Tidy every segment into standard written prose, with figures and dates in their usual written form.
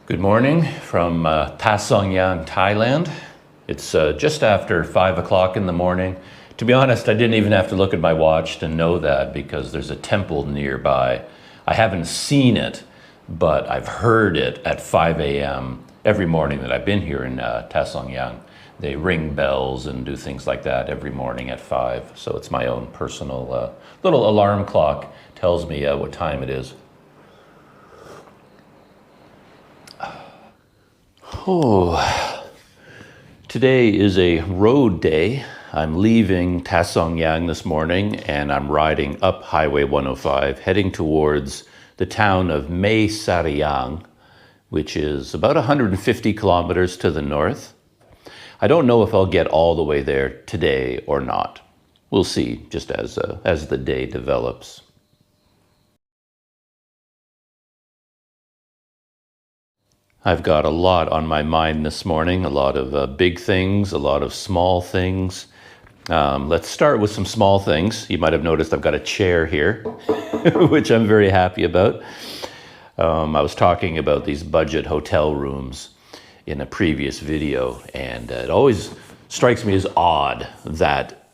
Good morning from Yang, Thailand. It's just after 5 o'clock in the morning. To be honest, I didn't even have to look at my watch to know that because there's a temple nearby. I haven't seen it, but I've heard it at 5 a.m. every morning that I've been here in Yang. They ring bells and do things like that every morning at 5. So it's my own personal little alarm clock, tells me what time it is. Oh, today is a road day. I'm leaving Yang this morning and I'm riding up Highway 105, heading towards the town of Mae Sariang, which is about 150 kilometers to the north. I don't know if I'll get all the way there today or not. We'll see just as the day develops. I've got a lot on my mind this morning, a lot of big things, a lot of small things. Let's start with some small things. You might have noticed I've got a chair here, which I'm very happy about. I was talking about these budget hotel rooms in a previous video, and it always strikes me as odd that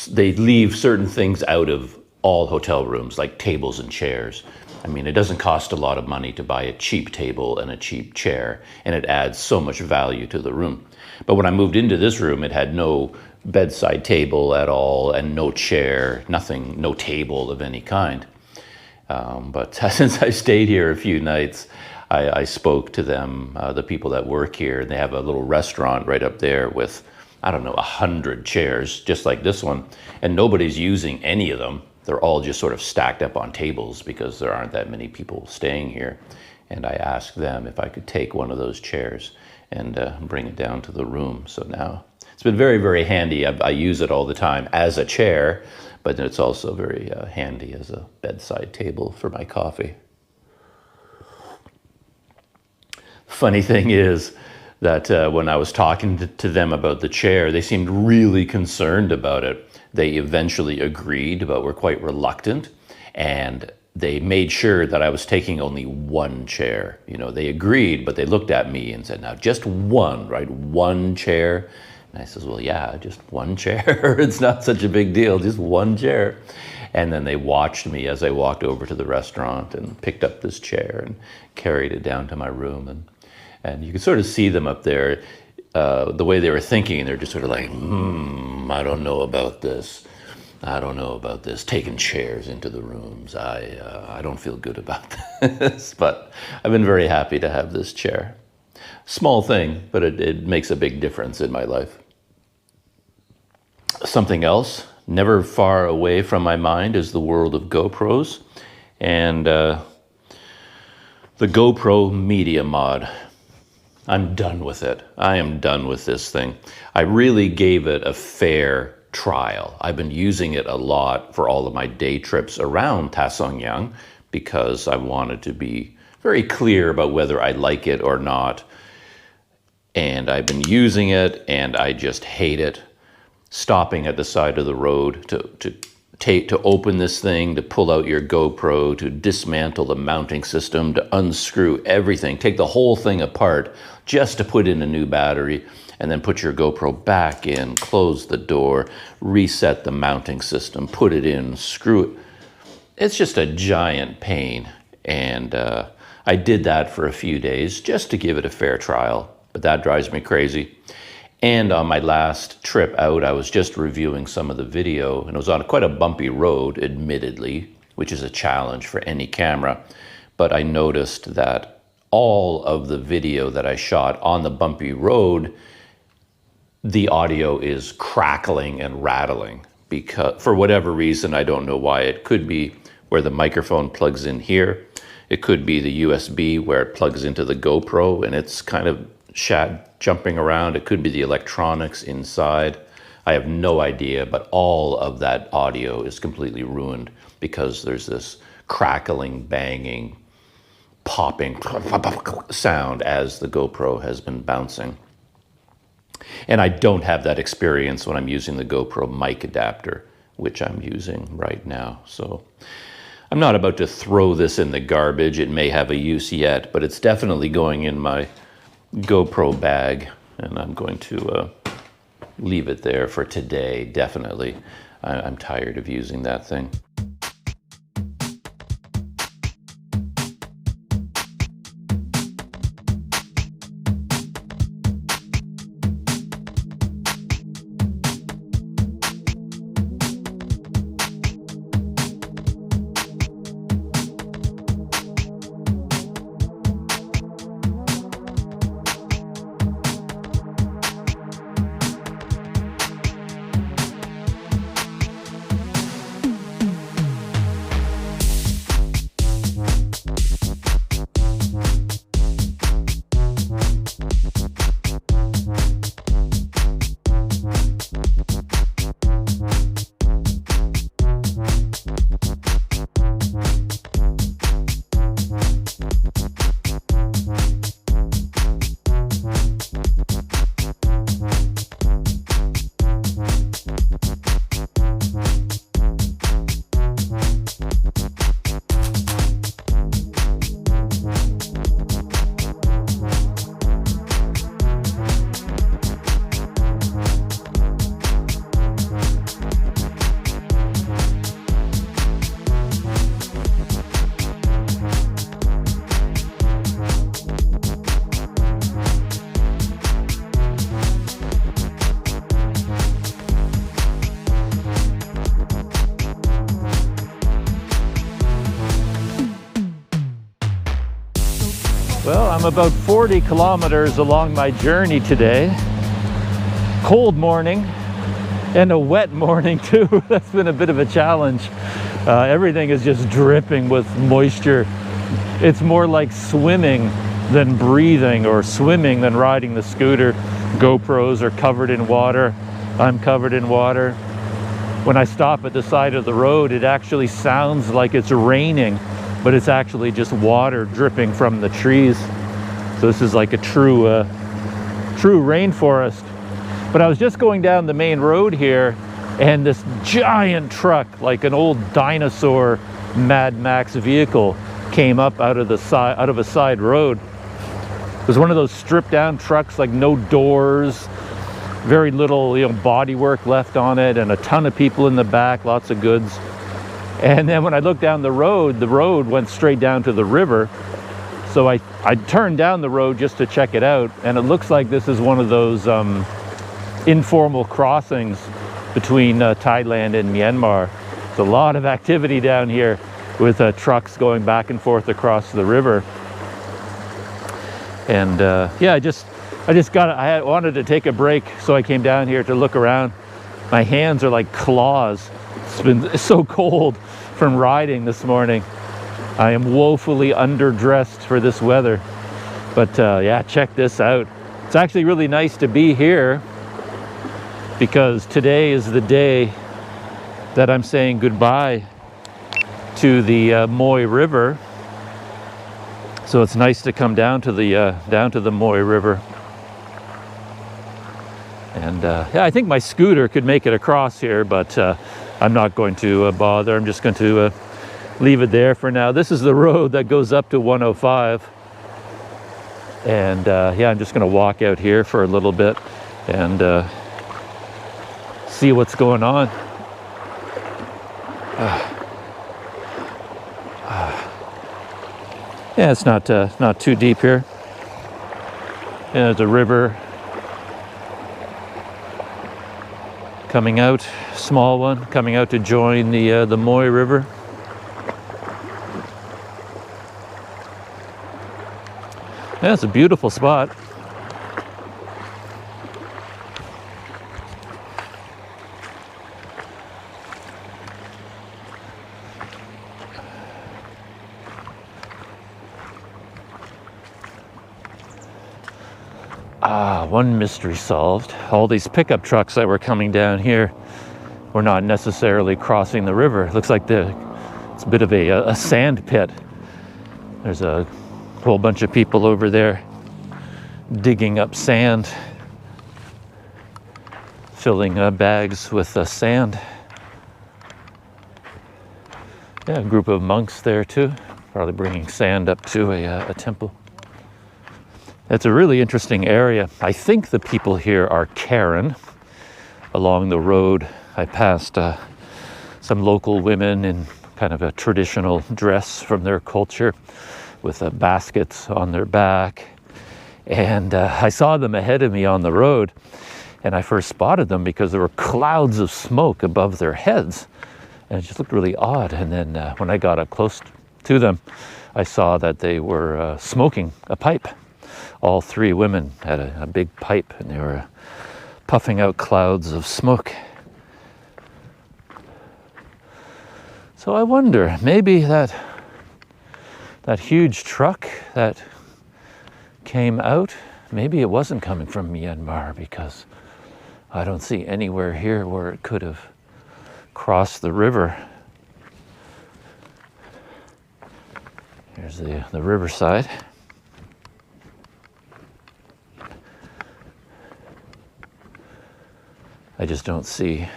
they leave certain things out of all hotel rooms, like tables and chairs. I mean, it doesn't cost a lot of money to buy a cheap table and a cheap chair, and it adds so much value to the room. But when I moved into this room, it had no bedside table at all and no chair, nothing, no table of any kind. But since I stayed here a few nights, I spoke to them, the people that work here, and they have a little restaurant right up there with, I don't know, 100 chairs, just like this one, and nobody's using any of them. They're all just sort of stacked up on tables because there aren't that many people staying here. And I asked them if I could take one of those chairs and bring it down to the room. So now it's been very, very handy. I use it all the time as a chair, but it's also very handy as a bedside table for my coffee. Funny thing is that when I was talking to them about the chair, they seemed really concerned about it. They eventually agreed, but were quite reluctant, and they made sure that I was taking only one chair. You know, they agreed, but they looked at me and said, now just one, right? One chair. And I says, well, yeah, just one chair. It's not such a big deal, just one chair. And then they watched me as I walked over to the restaurant and picked up this chair and carried it down to my room. And you could sort of see them up there, the way they were thinking. They're just sort of like, I don't know about this. I don't know about this, taking chairs into the rooms. I don't feel good about this, but I've been very happy to have this chair. Small thing, but it makes a big difference in my life. Something else, never far away from my mind, is the world of GoPros and the GoPro Media Mod. I'm done with it. I am done with this thing. I really gave it a fair trial. I've been using it a lot for all of my day trips around Yang because I wanted to be very clear about whether I like it or not. And I've been using it and I just hate it. Stopping at the side of the road to open this thing, to pull out your GoPro, to dismantle the mounting system, to unscrew everything, take the whole thing apart just to put in a new battery, and then put your GoPro back in, close the door, reset the mounting system, put it in, screw it. It's just a giant pain. And I did that for a few days just to give it a fair trial, but that drives me crazy. And on my last trip out, I was just reviewing some of the video, and it was on quite a bumpy road, admittedly, which is a challenge for any camera. But I noticed that all of the video that I shot on the bumpy road, the audio is crackling and rattling because, for whatever reason, I don't know why. It could be where the microphone plugs in here. It could be the USB where it plugs into the GoPro and it's kind of jumping around. It could be the electronics inside. I have no idea, but all of that audio is completely ruined because there's this crackling, banging, popping sound as the GoPro has been bouncing. And I don't have that experience when I'm using the GoPro mic adapter, which I'm using right now. So I'm not about to throw this in the garbage. It may have a use yet, but it's definitely going in my GoPro bag, and I'm going to leave it there for today, definitely. I'm tired of using that thing. Well, I'm about 40 kilometers along my journey today. Cold morning and a wet morning too. That's been a bit of a challenge. Everything is just dripping with moisture. It's more like swimming than breathing, or swimming than riding the scooter. GoPros are covered in water. I'm covered in water. When I stop at the side of the road, it actually sounds like it's raining, but it's actually just water dripping from the trees. So this is like a true rainforest. But I was just going down the main road here, and this giant truck, like an old dinosaur Mad Max vehicle, came up out of a side road. It was one of those stripped down trucks, like no doors, very little bodywork left on it, and a ton of people in the back, lots of goods. And then when I looked down the road went straight down to the river. So I turned down the road just to check it out, and it looks like this is one of those informal crossings between Thailand and Myanmar. There's a lot of activity down here with trucks going back and forth across the river. And yeah, I wanted to take a break, so I came down here to look around. My hands are like claws. It's so cold from riding this morning. I am woefully underdressed for this weather. But yeah, check this out. It's actually really nice to be here, because today is the day that I'm saying goodbye to the Mae River. So it's nice to come down to the Mae River. And yeah, I think my scooter could make it across here, but I'm not going to bother. I'm just going to leave it there for now. This is the road that goes up to 105. And yeah, I'm just going to walk out here for a little bit and see what's going on. Yeah, it's not too deep here. Yeah, there's a river coming out, small one, coming out to join the Mae River. Yeah, it's a beautiful spot. One mystery solved. All these pickup trucks that were coming down here were not necessarily crossing the river. It looks like it's a bit of a sand pit. There's a whole bunch of people over there digging up sand, filling bags with sand. Yeah, a group of monks there too, probably bringing sand up to a temple. It's a really interesting area. I think the people here are Karen. Along the road, I passed some local women in kind of a traditional dress from their culture with baskets on their back. And I saw them ahead of me on the road, and I first spotted them because there were clouds of smoke above their heads. And it just looked really odd. And then when I got up close to them, I saw that they were smoking a pipe. All three women had a big pipe, and they were puffing out clouds of smoke. So I wonder, maybe that huge truck that came out, maybe it wasn't coming from Myanmar, because I don't see anywhere here where it could have crossed the river. Here's the riverside. I just don't see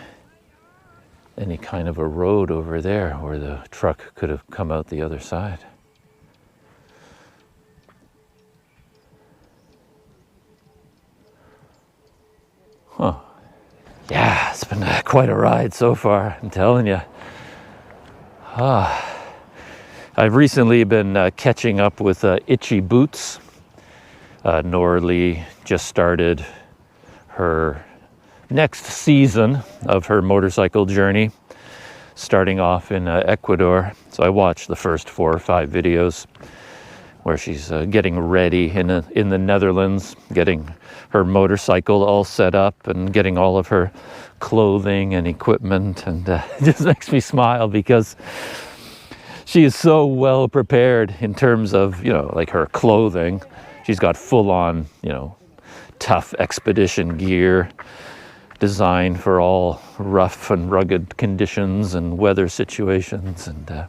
any kind of a road over there where the truck could have come out the other side. Huh. Yeah, it's been quite a ride so far, I'm telling you. I've recently been catching up with Itchy Boots. Nora Lee just started her next season of her motorcycle journey, starting off in Ecuador. So I watched the first 4 or 5 videos where she's getting ready in the Netherlands, getting her motorcycle all set up and getting all of her clothing and equipment. And it just makes me smile because she is so well prepared in terms of, like her clothing. She's got full on, tough expedition gear designed for all rough and rugged conditions and weather situations. And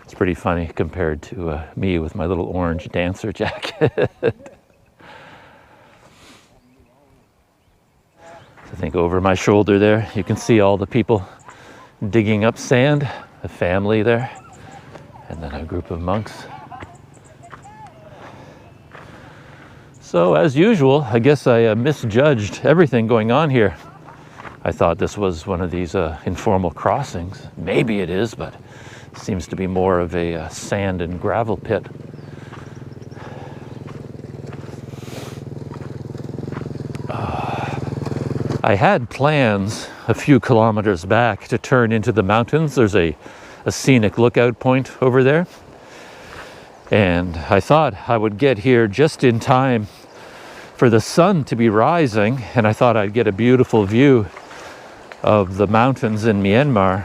it's pretty funny compared to me with my little orange dancer jacket. I think over my shoulder there, you can see all the people digging up sand, a family there, and then a group of monks. So as usual, I guess I misjudged everything going on here. I thought this was one of these informal crossings. Maybe it is, but it seems to be more of a sand and gravel pit. I had plans a few kilometers back to turn into the mountains. There's a scenic lookout point over there. And I thought I would get here just in time for the sun to be rising, and I thought I'd get a beautiful view of the mountains in Myanmar.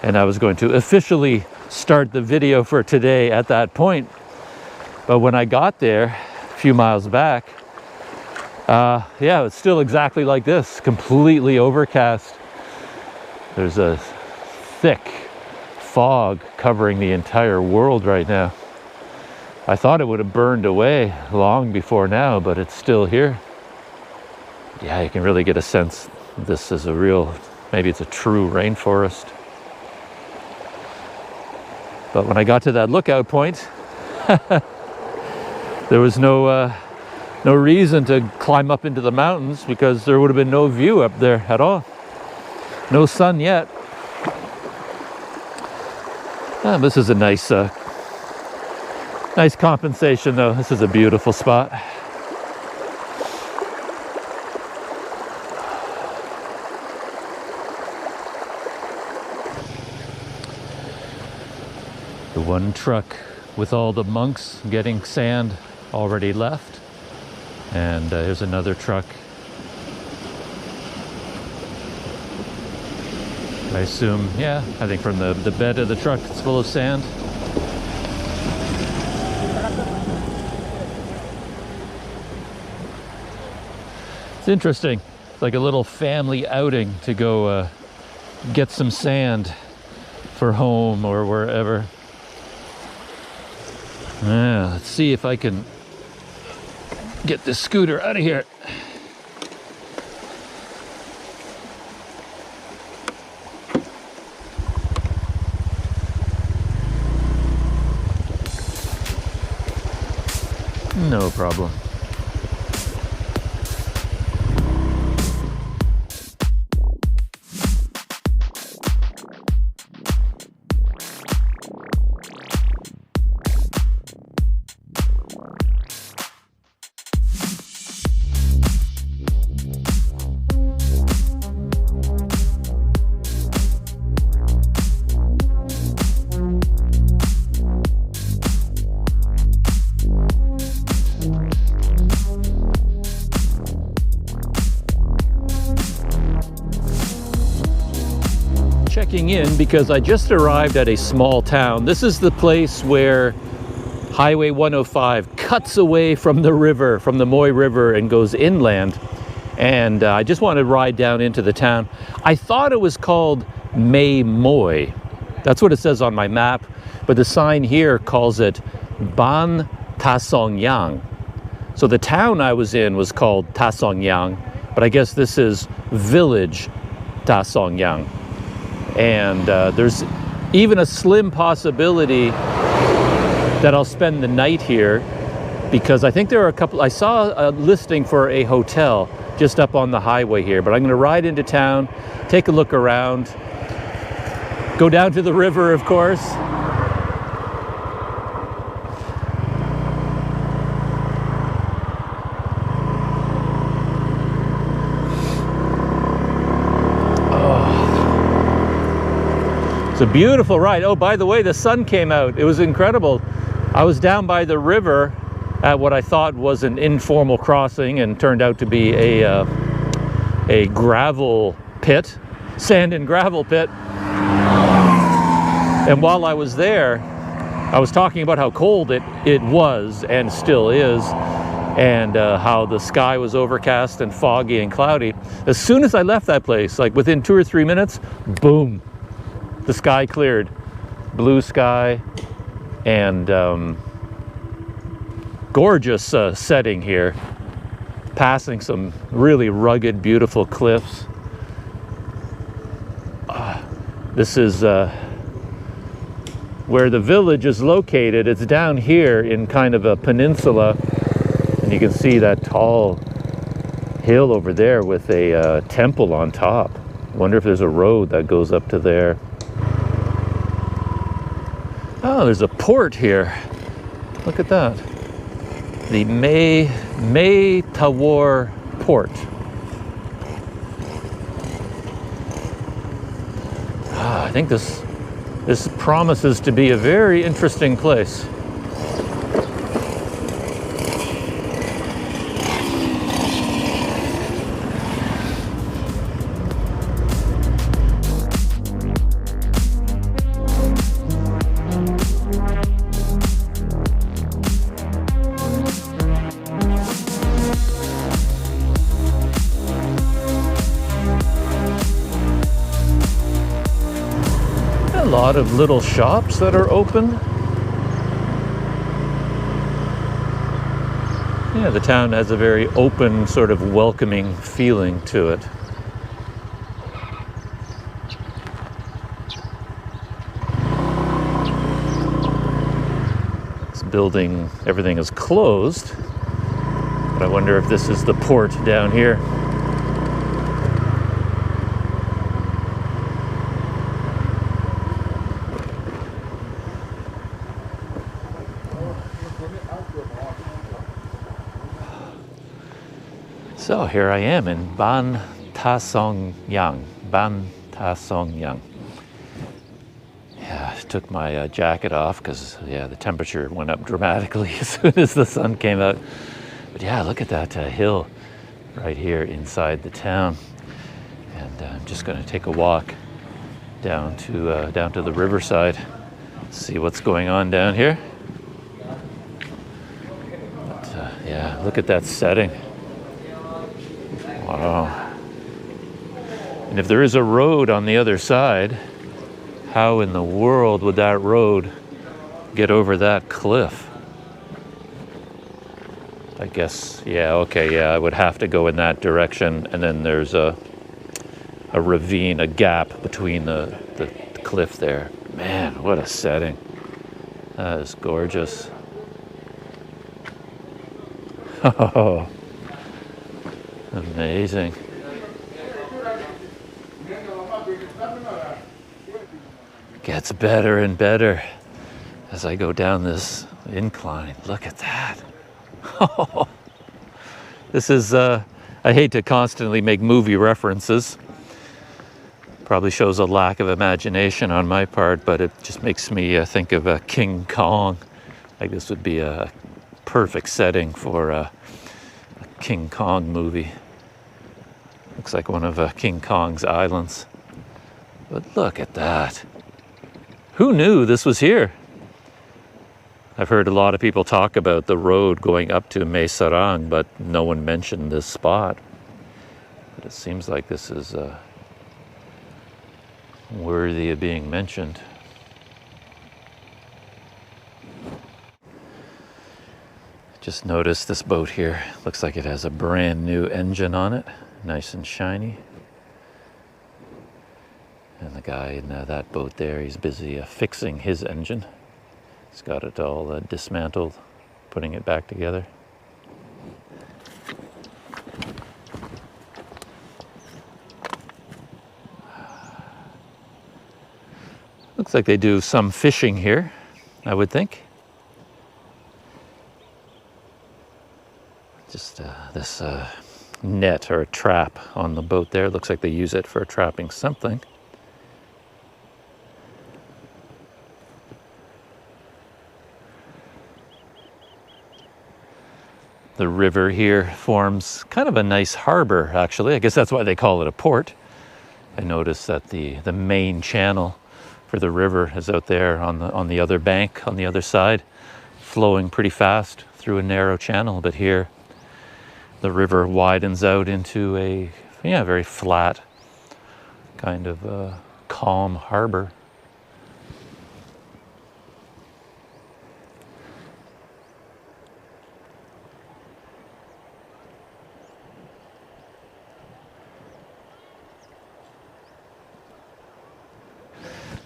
And I was going to officially start the video for today at that point. But when I got there, a few miles back, it's still exactly like this, completely overcast. There's a thick fog covering the entire world right now. I thought it would have burned away long before now, but it's still here. Yeah, you can really get a sense this is maybe it's a true rainforest. But when I got to that lookout point, there was no reason to climb up into the mountains because there would have been no view up there at all. No sun yet. This is a nice compensation though. This is a beautiful spot. The one truck with all the monks getting sand already left. And here's another truck. I assume, I think from the bed of the truck it's full of sand. It's interesting. It's like a little family outing to go get some sand for home or wherever. Let's see if I can get this scooter out of here. No problem. Checking in because I just arrived at a small town. This is the place where Highway 105 cuts away from the river, from the Mae River, and goes inland. And I just wanted to ride down into the town. I thought it was called Mae Moi. That's what it says on my map, but the sign here calls it Ban Ta Song Yang. So the town I was in was called Ta Song Yang, but I guess this is Village Ta Song Yang. And there's even a slim possibility that I'll spend the night here, because I think there are a couple, I saw a listing for a hotel just up on the highway here, but I'm going to ride into town, take a look around, go down to the river, of course. It's a beautiful ride. Oh, by the way, the sun came out. It was incredible. I was down by the river at what I thought was an informal crossing and turned out to be a gravel pit, sand and gravel pit. And while I was there, I was talking about how cold it was and still is, and how the sky was overcast and foggy and cloudy. As soon as I left that place, like within 2 or 3 minutes, boom. The sky cleared, blue sky, and gorgeous setting here, passing some really rugged, beautiful cliffs. This is where the village is located. It's down here in kind of a peninsula, and you can see that tall hill over there with a temple on top. Wonder if there's a road that goes up to there. Oh, there's a port here. Look at that. The Mae Tawar port. I think this promises to be a very interesting place. A lot of little shops that are open. Yeah, the town has a very open, sort of welcoming feeling to it. This building, everything is closed, but I wonder if this is the port down here. So here I am in Ban Ta Song Yang. Ban Ta Song Yang. Yeah, I took my jacket off because, yeah, the temperature went up dramatically as soon as the sun came out. But yeah, look at that hill right here inside the town. And I'm just going to take a walk down to the riverside, see what's going on down here. But yeah, look at that setting. Wow. And if there is a road on the other side, how in the world would that road get over that cliff? I guess, yeah, okay, yeah, I would have to go in that direction, and then there's a ravine, a gap between the cliff there. Man, what a setting. That is gorgeous. Oh, amazing. Gets better and better as I go down this incline. Look at that. This is, I hate to constantly make movie references. Probably shows a lack of imagination on my part, but it just makes me think of King Kong. Like this would be a perfect setting for a King Kong movie. Looks like one of King Kong's islands. But look at that. Who knew this was here? I've heard a lot of people talk about the road going up to Mae Sariang, but no one mentioned this spot. But it seems like this is worthy of being mentioned. Just noticed this boat here. Looks like it has a brand new engine on it. Nice and shiny. And the guy in that boat there, he's busy fixing his engine. He's got it all dismantled, putting it back together. Looks like they do some fishing here, I would think. Just this net or a trap on the boat there. Looks like they use it for trapping something. The river here forms kind of a nice harbor, actually. I guess that's why they call it a port. I noticed that the main channel for the river is out there on the other bank, on the other side, flowing pretty fast through a narrow channel. But here, the river widens out into a very flat, kind of calm harbor.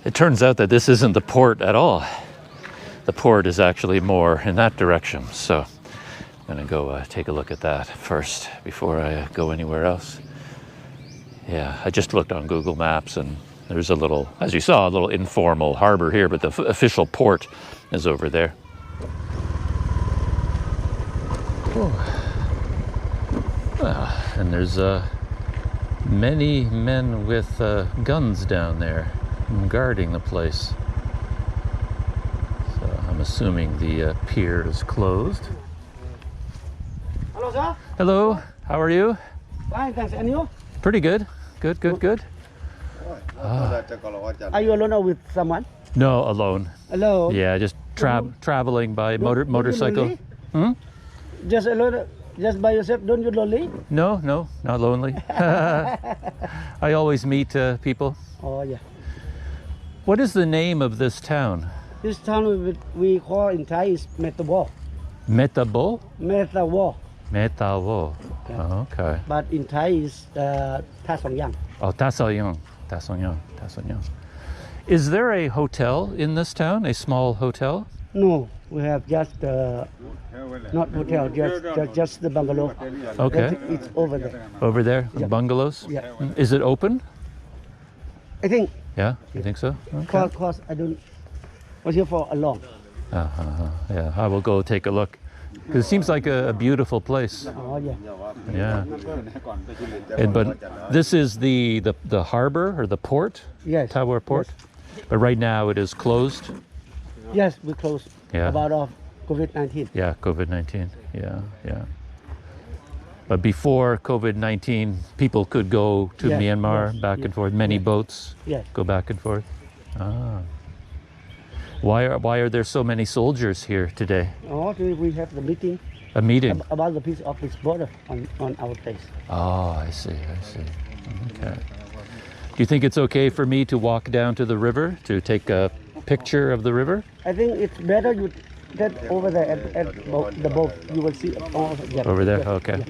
It turns out that this isn't the port at all. The port is actually more in that direction. So I'm gonna go take a look at that first before I go anywhere else. Yeah, I just looked on Google Maps and there's a little, as you saw, a little informal harbor here, but the official port is over there. And there's many men with guns down there guarding the place. So I'm assuming the pier is closed. Hello, sir. Hello, how are you? Fine, thanks. And you? Pretty good. Good. Are you alone or with someone? No, alone. Alone? Yeah, just traveling by motorcycle. Hmm? Just alone, just by yourself? Don't you lonely? No, not lonely. I always meet people. Oh, yeah. What is the name of this town? This town we call in Thai is Metabo. Metabo? Metabo. Metabo. Yeah. Oh, okay. But in Thai is Tha Song Yang. Oh, Tha Song Yang. Is there a hotel in this town? A small hotel? No, we have just not hotel, just the bungalow. Okay. It's over there. Over there, the Yeah. bungalows? Yeah. Is it open? I think, Yeah, you think so? Okay. cause I was here for a long. Yeah, I will go take a look. Because it seems like a beautiful place. Oh, yeah. Yeah. But this is the harbor or the port? Yes. Tower Port? But right now it is closed? Yes, we closed Yeah. about of COVID-19. Yeah, COVID-19. Yeah. But before COVID-19, people could go to Yes, Myanmar yes, back yes, and forth. Many yes. boats Yes. go back and forth. Ah. Why are there so many soldiers here today? Oh, we have the meeting A meeting? about the peace of this border on our place. Oh, I see. Okay. Do you think it's okay for me to walk down to the river to take a picture of the river? I think it's better you get over there at the boat. You will see all Over there? yes, Okay. yes.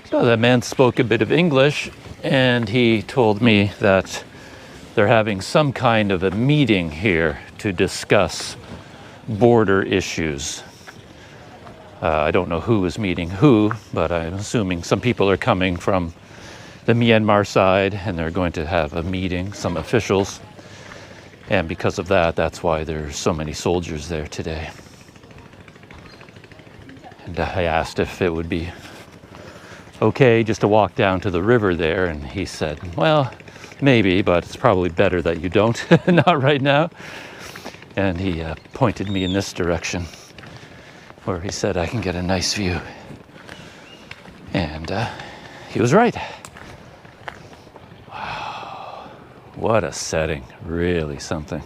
So that man spoke a bit of English, and he told me that they're having some kind of a meeting here to discuss border issues. I don't know who is meeting who, but I'm assuming some people are coming from the Myanmar side and they're going to have a meeting, some officials. And because of that, that's why there's so many soldiers there today. And I asked if it would be okay just to walk down to the river there, and he said, well, maybe, but it's probably better that you don't, not right now. And he pointed me in this direction, where he said I can get a nice view. And he was right. Wow, what a setting, really something.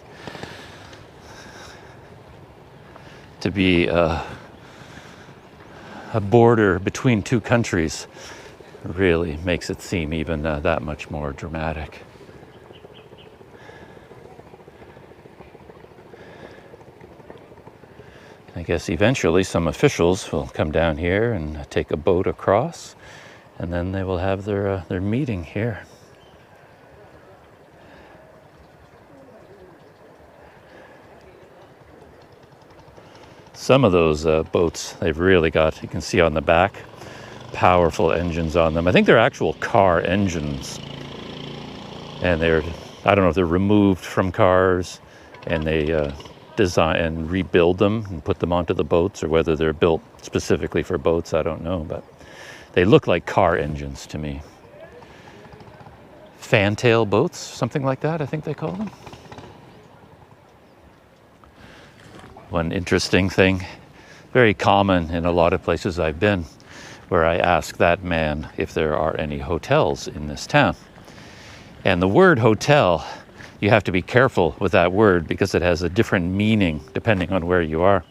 To be a border between two countries really makes it seem even that much more dramatic. I guess eventually some officials will come down here and take a boat across, and then they will have their meeting here. Some of those boats, they've really got, you can see on the back, powerful engines on them. I think they're actual car engines. And I don't know if they're removed from cars and they design and rebuild them and put them onto the boats, or whether they're built specifically for boats, I don't know. But they look like car engines to me. Fantail boats, something like that, I think they call them. One interesting thing, very common in a lot of places I've been, where I ask that man if there are any hotels in this town. And the word hotel, you have to be careful with that word because it has a different meaning depending on where you are.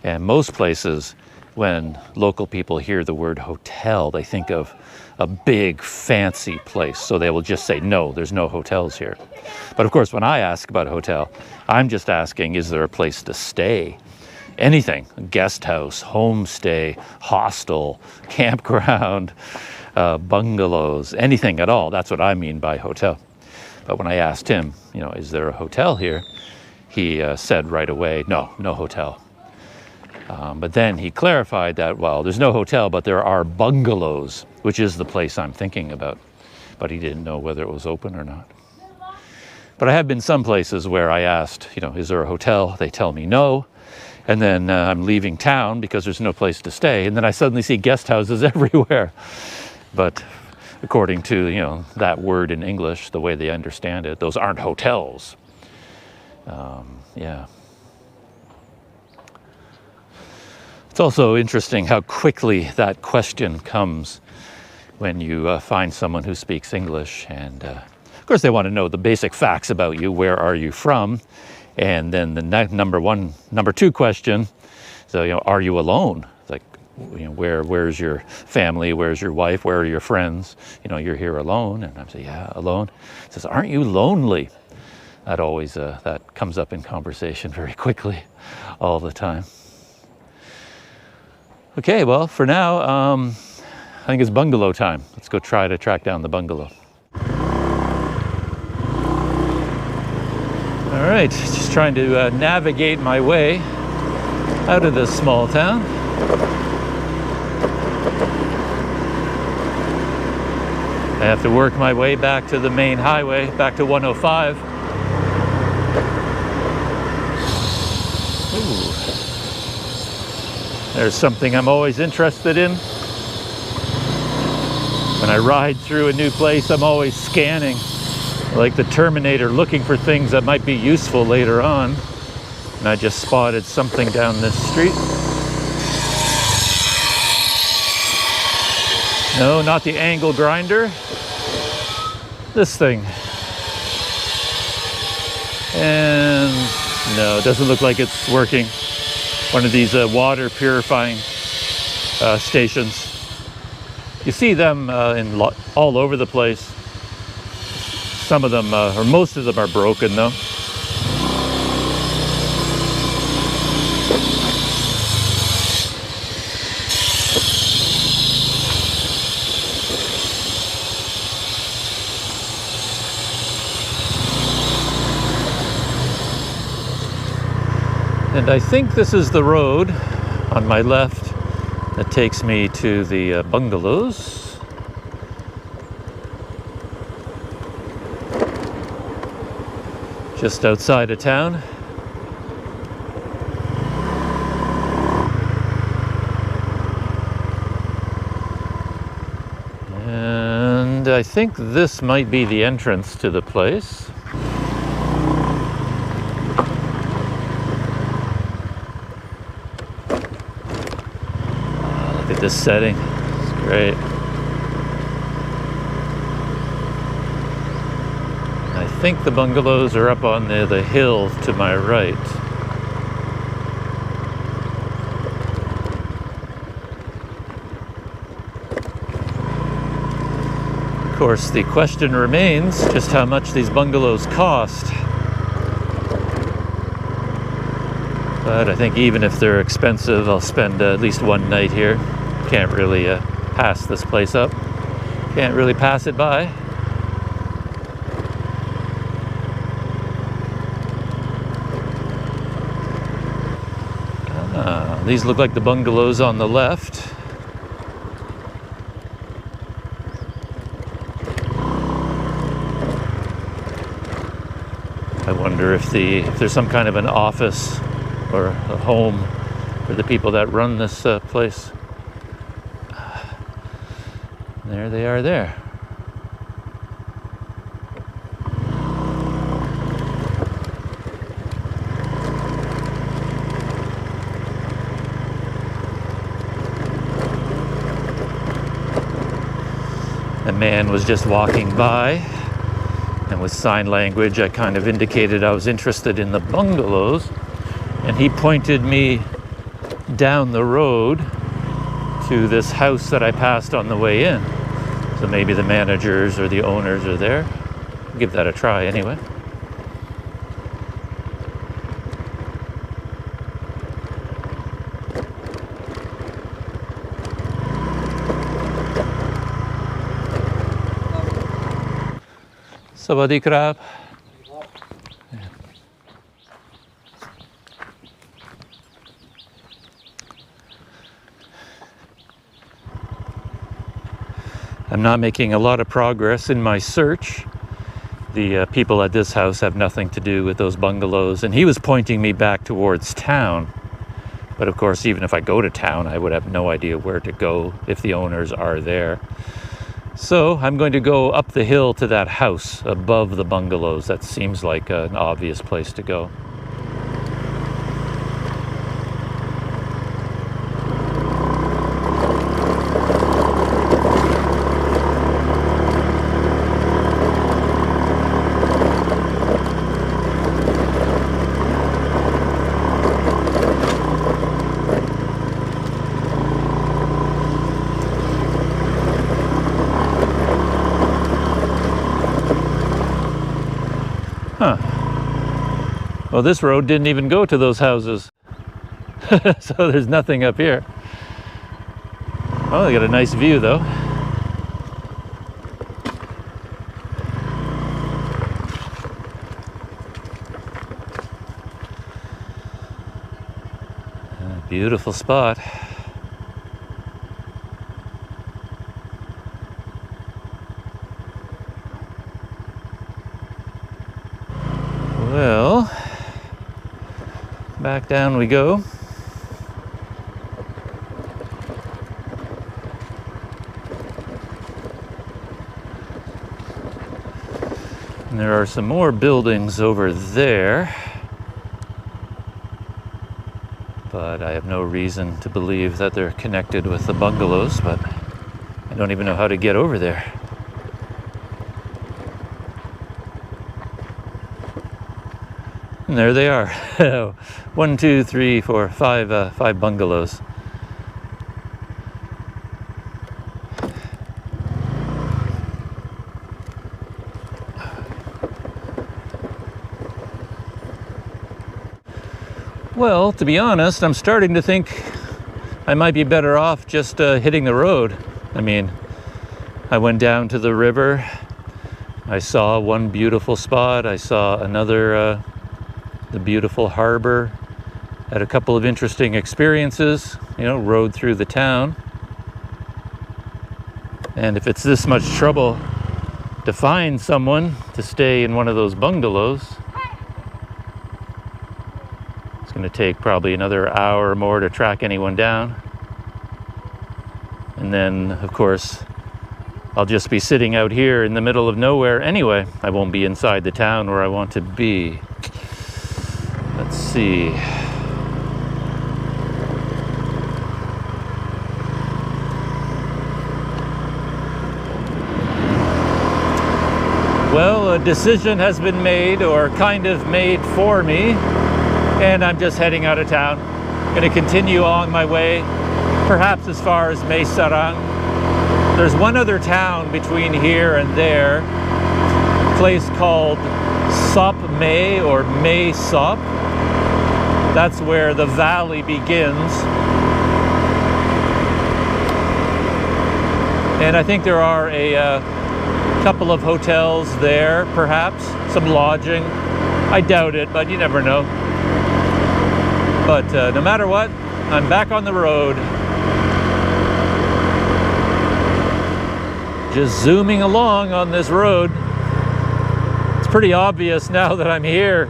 And most places, when local people hear the word hotel, they think of a big fancy place. So they will just say, no, there's no hotels here. But of course, when I ask about a hotel, I'm just asking, is there a place to stay? Anything, guest house, homestay, hostel, campground, bungalows, anything at all. That's what I mean by hotel. But when I asked him, is there a hotel here? He said right away, no hotel. But then he clarified that, well, there's no hotel, but there are bungalows, which is the place I'm thinking about. But he didn't know whether it was open or not. But I have been some places where I asked, is there a hotel? They tell me no. And then I'm leaving town because there's no place to stay. And then I suddenly see guest houses everywhere. But according to, that word in English, the way they understand it, those aren't hotels. Yeah. It's also interesting how quickly that question comes when you find someone who speaks English. And of course, they want to know the basic facts about you. Where are you from? And then the number two question, so, are you alone? Like, where's your family? Where's your wife? Where are your friends? You're here alone. And I'm saying, yeah, alone. He says, aren't you lonely? That always, that comes up in conversation very quickly, all the time. Okay, well, for now, I think it's bungalow time. Let's go try to track down the bungalow. All right, just trying to navigate my way out of this small town. I have to work my way back to the main highway, back to 105. Ooh. There's something I'm always interested in. When I ride through a new place, I'm always scanning, like the Terminator, looking for things that might be useful later on. And I just spotted something down this street. No, not the angle grinder. This thing. And no, it doesn't look like it's working. One of these water purifying stations. You see them all over the place. Some of them, or most of them, are broken though. And I think this is the road on my left that takes me to the bungalows. Just outside of town. And I think this might be the entrance to the place. Look at this setting. It's great. I think the bungalows are up on the hill to my right. Of course, the question remains just how much these bungalows cost. But I think even if they're expensive, I'll spend at least one night here. Can't really pass this place up. Can't really pass it by. These look like the bungalows on the left. I wonder if there's some kind of an office or a home for the people that run this place. There they are there. A man was just walking by, and with sign language I kind of indicated I was interested in the bungalows, and he pointed me down the road to this house that I passed on the way in. So maybe the managers or the owners are there. Give that a try anyway. Sawadee krab. I'm not making a lot of progress in my search. The people at this house have nothing to do with those bungalows, and he was pointing me back towards town. But of course, even if I go to town, I would have no idea where to go if the owners are there. So I'm going to go up the hill to that house above the bungalows. That seems like an obvious place to go. Huh. Well, this road didn't even go to those houses. So there's nothing up here. Oh, they got a nice view though. Beautiful spot. Well, back down we go. And there are some more buildings over there, but I have no reason to believe that they're connected with the bungalows, but I don't even know how to get over there. And there they are. 1, 2, 3, 4, 5, 5 bungalows. Well, to be honest, I'm starting to think I might be better off just hitting the road. I mean, I went down to the river. I saw one beautiful spot. I saw another, the beautiful harbor. Had a couple of interesting experiences, you know, rode through the town. And if it's this much trouble to find someone to stay in one of those bungalows, it's going to take probably another hour or more to track anyone down. And then, of course, I'll just be sitting out here in the middle of nowhere anyway. I won't be inside the town where I want to be. Let's see. Well, a decision has been made, or kind of made for me, and I'm just heading out of town. I'm going to continue on my way, perhaps as far as Mae Sariang. There's one other town between here and there, a place called Sop Mae, or Mae Sop. That's where the valley begins. And I think there are a couple of hotels there, perhaps, some lodging. I doubt it, but you never know. But no matter what, I'm back on the road. Just zooming along on this road. It's pretty obvious now that I'm here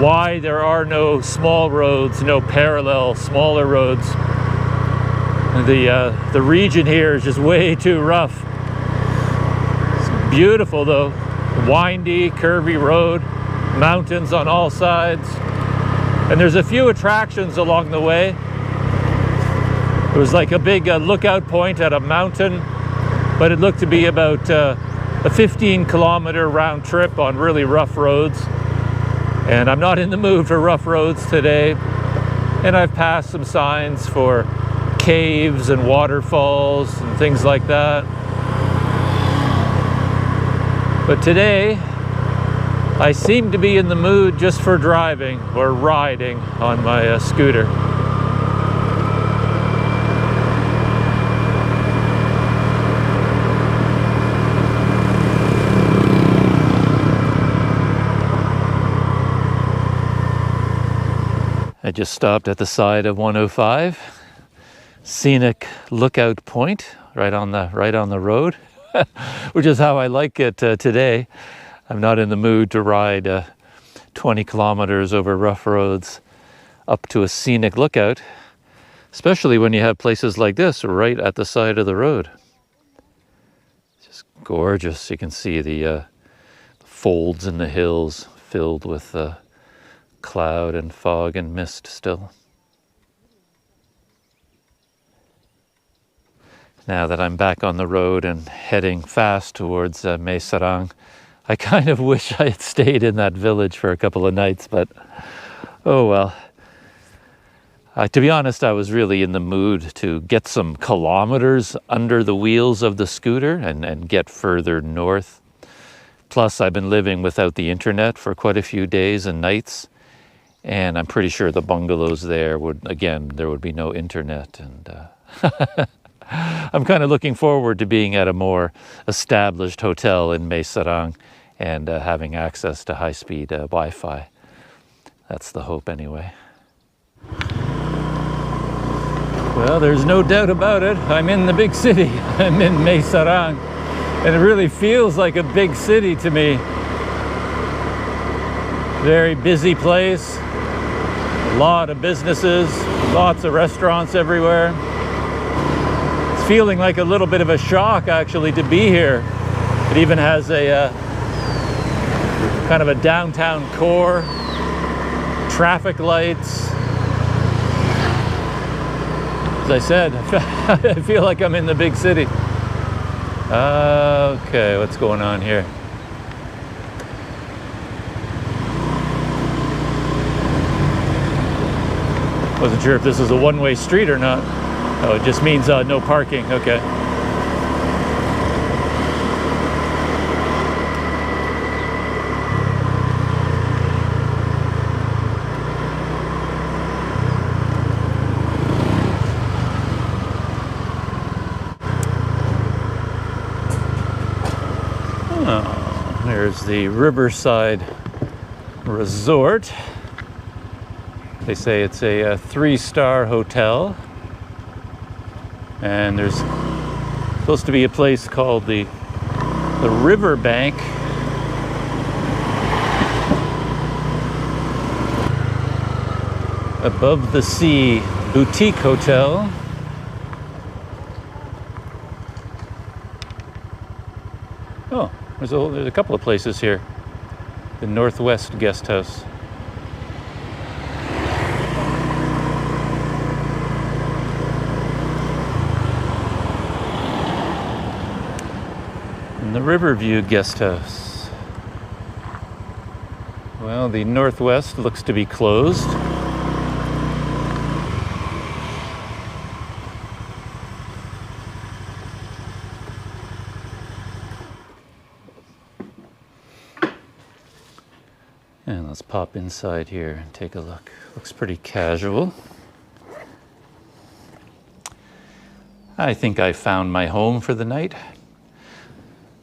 why there are no small roads, no parallel smaller roads. The region here is just way too rough. Beautiful though, windy, curvy road, mountains on all sides, and there's a few attractions along the way. There was like a big lookout point at a mountain, but it looked to be about a 15-kilometer round trip on really rough roads, and I'm not in the mood for rough roads today. And I've passed some signs for caves and waterfalls and things like that. But today, I seem to be in the mood just for driving or riding on my scooter. I just stopped at the side of 105, scenic lookout point right on the road. Which is how I like it today. I'm not in the mood to ride 20 kilometers over rough roads up to a scenic lookout, especially when you have places like this right at the side of the road. It's just gorgeous. You can see the folds in the hills filled with cloud and fog and mist still. Now that I'm back on the road and heading fast towards Mae Sariang, I kind of wish I had stayed in that village for a couple of nights, but oh well. To be honest, I was really in the mood to get some kilometers under the wheels of the scooter and get further north. Plus, I've been living without the internet for quite a few days and nights, and I'm pretty sure the bungalows there there would be no internet, and I'm kind of looking forward to being at a more established hotel in Mae Sariang and having access to high-speed Wi-Fi. That's the hope anyway. Well, there's no doubt about it. I'm in the big city. I'm in Mae Sariang, and it really feels like a big city to me. Very busy place, a lot of businesses, lots of restaurants everywhere. Feeling like a little bit of a shock actually to be here. It even has a kind of a downtown core, traffic lights. As I said, I feel like I'm in the big city. Okay, what's going on here? Wasn't sure if this is a one-way street or not. Oh, it just means no parking. Okay. Oh, there's the Riverside Resort. They say it's a 3-star hotel. And there's supposed to be a place called the Riverbank. Above the Sea Boutique Hotel. Oh, there's a couple of places here. The Northwest Guest House. And the Riverview Guest House. Well, the Northwest looks to be closed. And let's pop inside here and take a look. Looks pretty casual. I think I found my home for the night.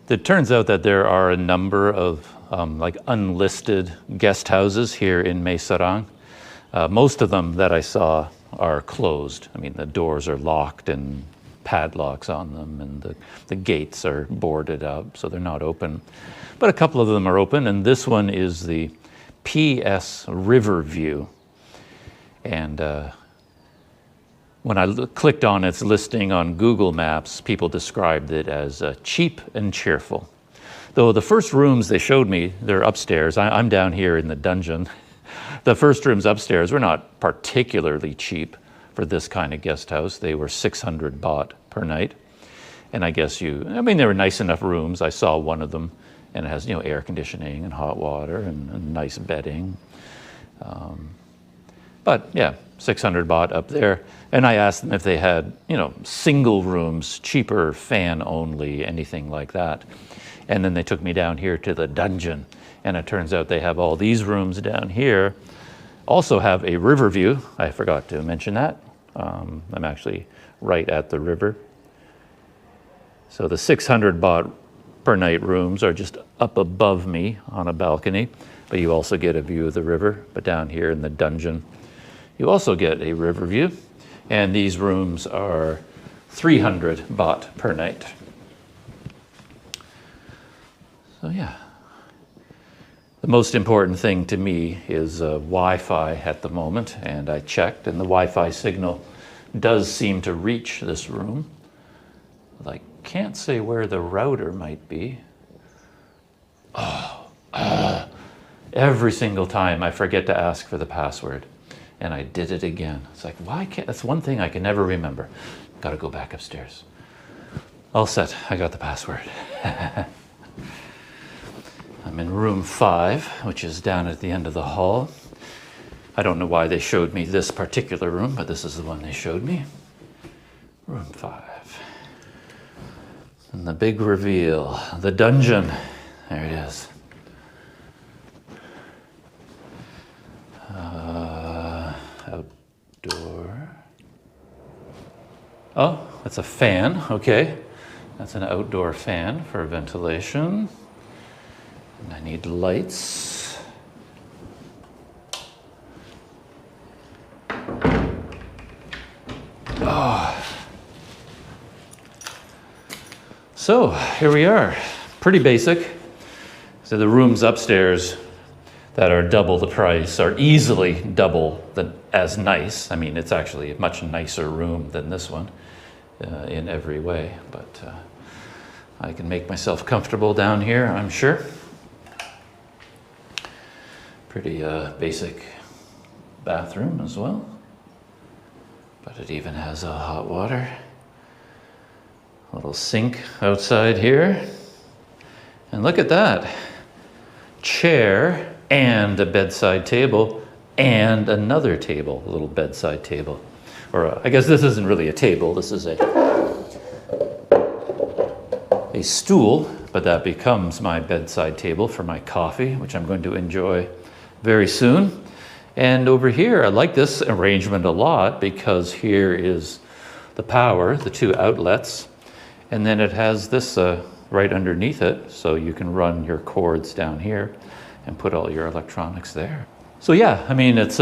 It turns out that there are a number of like unlisted guest houses here in Mae Sariang. Most of them that I saw are closed. I mean, the doors are locked and padlocks on them, and the gates are boarded up, so they're not open. But a couple of them are open, and this one is the PS Riverview. And when I clicked on its listing on Google Maps, people described it as cheap and cheerful. Though the first rooms they showed me, they're upstairs. I'm down here in the dungeon. The first rooms upstairs were not particularly cheap for this kind of guest house. They were 600 baht per night. And I guess they were nice enough rooms. I saw one of them, and it has, air conditioning and hot water and nice bedding. But yeah, 600 baht up there. And I asked them if they had, single rooms, cheaper, fan only, anything like that. And then they took me down here to the dungeon. And it turns out they have all these rooms down here. Also have a river view. I forgot to mention that. I'm actually right at the river. So the 600 baht per night rooms are just up above me on a balcony, but you also get a view of the river. But down here in the dungeon, you also get a river view. And these rooms are 300 baht per night. So yeah. The most important thing to me is Wi-Fi at the moment, and I checked, and the Wi-Fi signal does seem to reach this room. I can't say where the router might be. Every single time I forget to ask for the password, and I did it again. It's like, why can't, that's one thing I can never remember. Got to go back upstairs. All set, I got the password. I'm in room 5, which is down at the end of the hall. I don't know why they showed me this particular room, but this is the one they showed me. Room 5. And the big reveal, the dungeon. There it is. Outdoor. Oh, that's a fan, okay. That's an outdoor fan for ventilation. And I need lights. Oh. So here we are, pretty basic. So the rooms upstairs that are double the price are easily double as nice. I mean, it's actually a much nicer room than this one in every way, but I can make myself comfortable down here, I'm sure. Pretty basic bathroom as well, but it even has a hot water. A little sink outside here. And look at that. Chair and a bedside table and another table, a little bedside table. Or I guess this isn't really a table, this is a stool, but that becomes my bedside table for my coffee, which I'm going to enjoy very soon. And over here, I like this arrangement a lot because here is the power, the 2 outlets, and then it has this right underneath it, so you can run your cords down here and put all your electronics there. So yeah, I mean, it's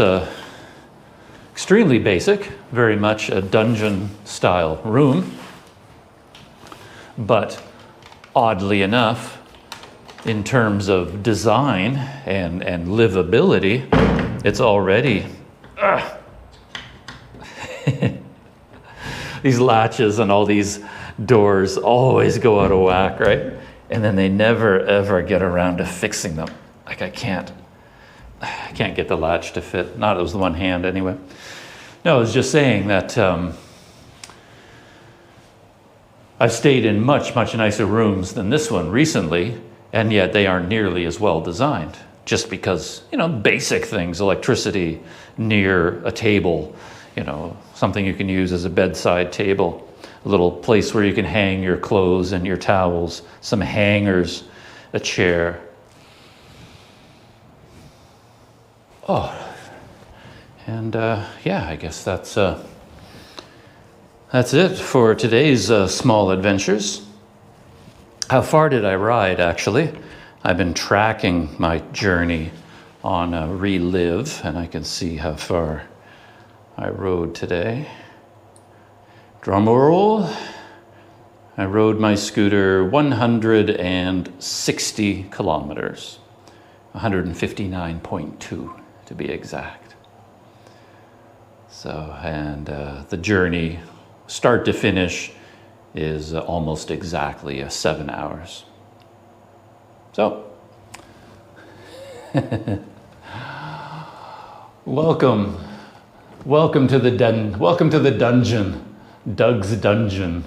extremely basic, very much a dungeon style room. But oddly enough, in terms of design and livability, it's already these latches and all these doors always go out of whack, right? And then they never ever get around to fixing them. Like I can't get the latch to fit. Not with one hand anyway. No, I was just saying that I've stayed in much nicer rooms than this one recently, and yet they aren't nearly as well designed. Just because, basic things, electricity near a table, something you can use as a bedside table, a little place where you can hang your clothes and your towels, some hangers, a chair. Oh, and yeah, I guess that's it for today's small adventures. How far did I ride, actually? I've been tracking my journey on Relive, and I can see how far I rode today. Drum roll. I rode my scooter 160 kilometers, 159.2 to be exact. So, and the journey, start to finish, is almost exactly 7 hours. So, welcome to the dungeon, Doug's dungeon.